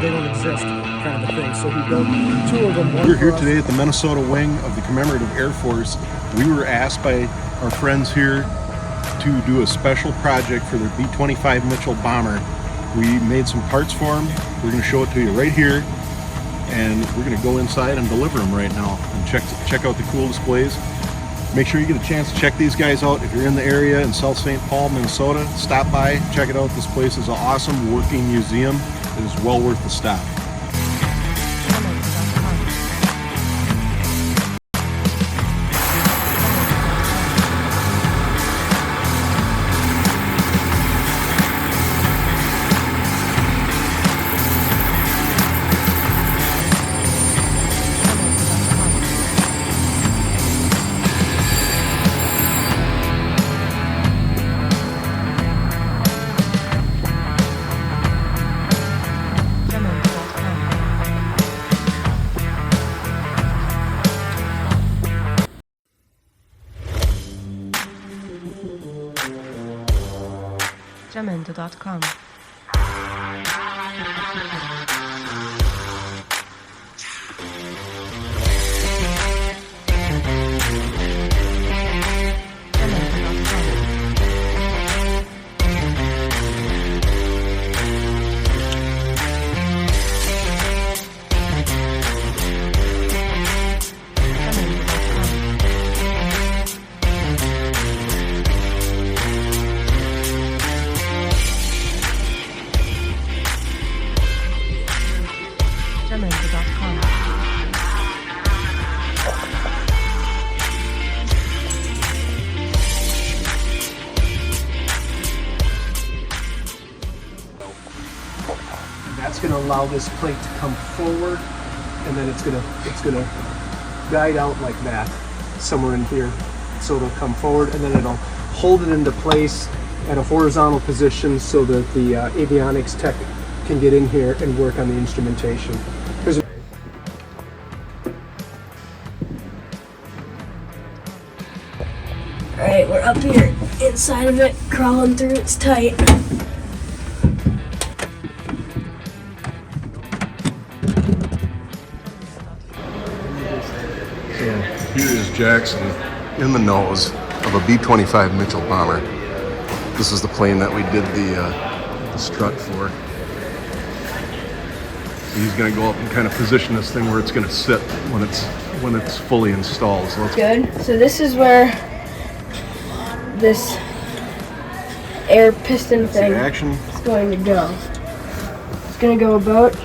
They don't exist, kind of a thing. So he built two of them. We're here today at the Minnesota wing of the Commemorative Air Force. We were asked by our friends here to do a special project for their B-25 Mitchell bomber. We made some parts for them. We're going to show it to you right here, and we're going to go inside and deliver them right now and check out the cool displays. Make sure you get a chance to check these guys out. If you're in the area in South St. Paul, Minnesota, stop by, check it out. This place is an awesome working museum. It is well worth the stop. Jamendo.com. That's going to allow this plate to come forward, and then it's going to guide out like that somewhere in here. So it'll come forward, and then it'll hold it into place at a horizontal position so that the avionics tech can get in here and work on the instrumentation. Alright, we're up here inside of it, crawling through, it's tight. Here is Jackson in the nose of a B-25 Mitchell bomber. This is the plane that we did the strut for. So he's going to go up and kind of position this thing where it's going to sit when it's fully installed. So Good. So this is where this air piston thing is going to go. It's going to go about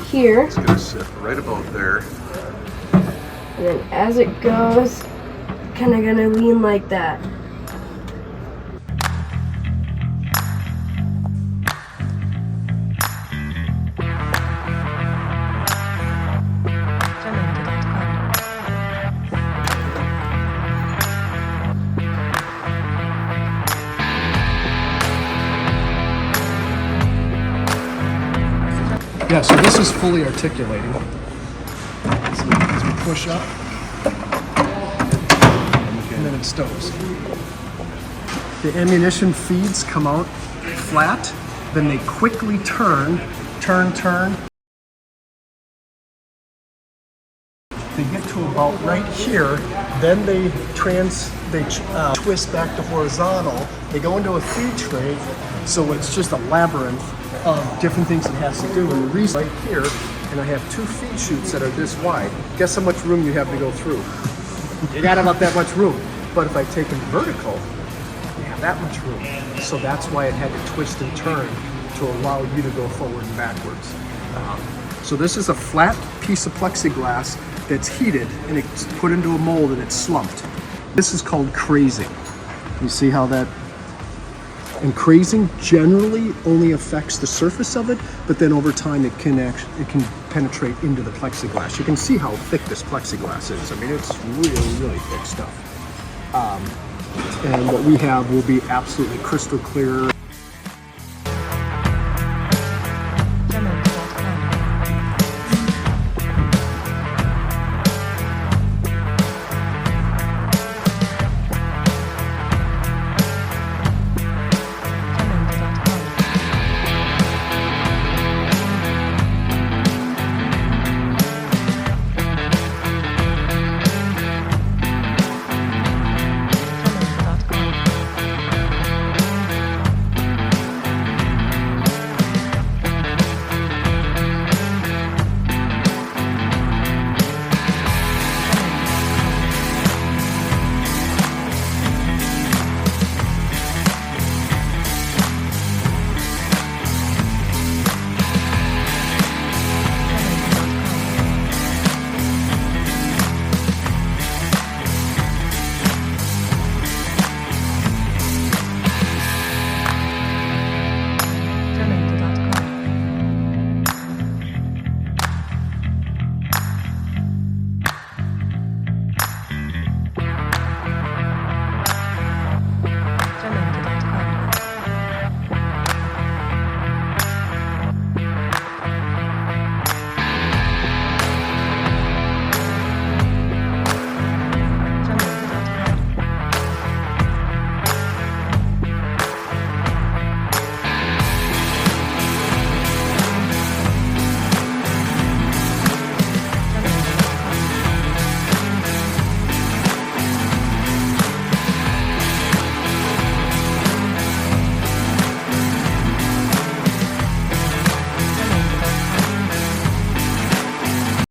here. It's going to sit right about there. And then as it goes, kind of gonna lean like that. Yeah, so this is fully articulating. So as we push up, and then it stows. The ammunition feeds come out flat, then they quickly turn. They get to about right here, then they twist back to horizontal. They go into a feed tray, so it's just a labyrinth of different things it has to do. And the reason right here, and I have two feed chutes that are this wide. Guess how much room you have to go through? You got about that much room. But if I take them vertical, you have that much room. So that's why it had to twist and turn to allow you to go forward and backwards. So this is a flat piece of plexiglass that's heated and it's put into a mold and it's slumped. This is called crazing. You see how that? And crazing generally only affects the surface of it, but then over time it can penetrate into the plexiglass. You can see how thick this plexiglass is. I mean, it's really, really thick stuff. And what we have will be absolutely crystal clear.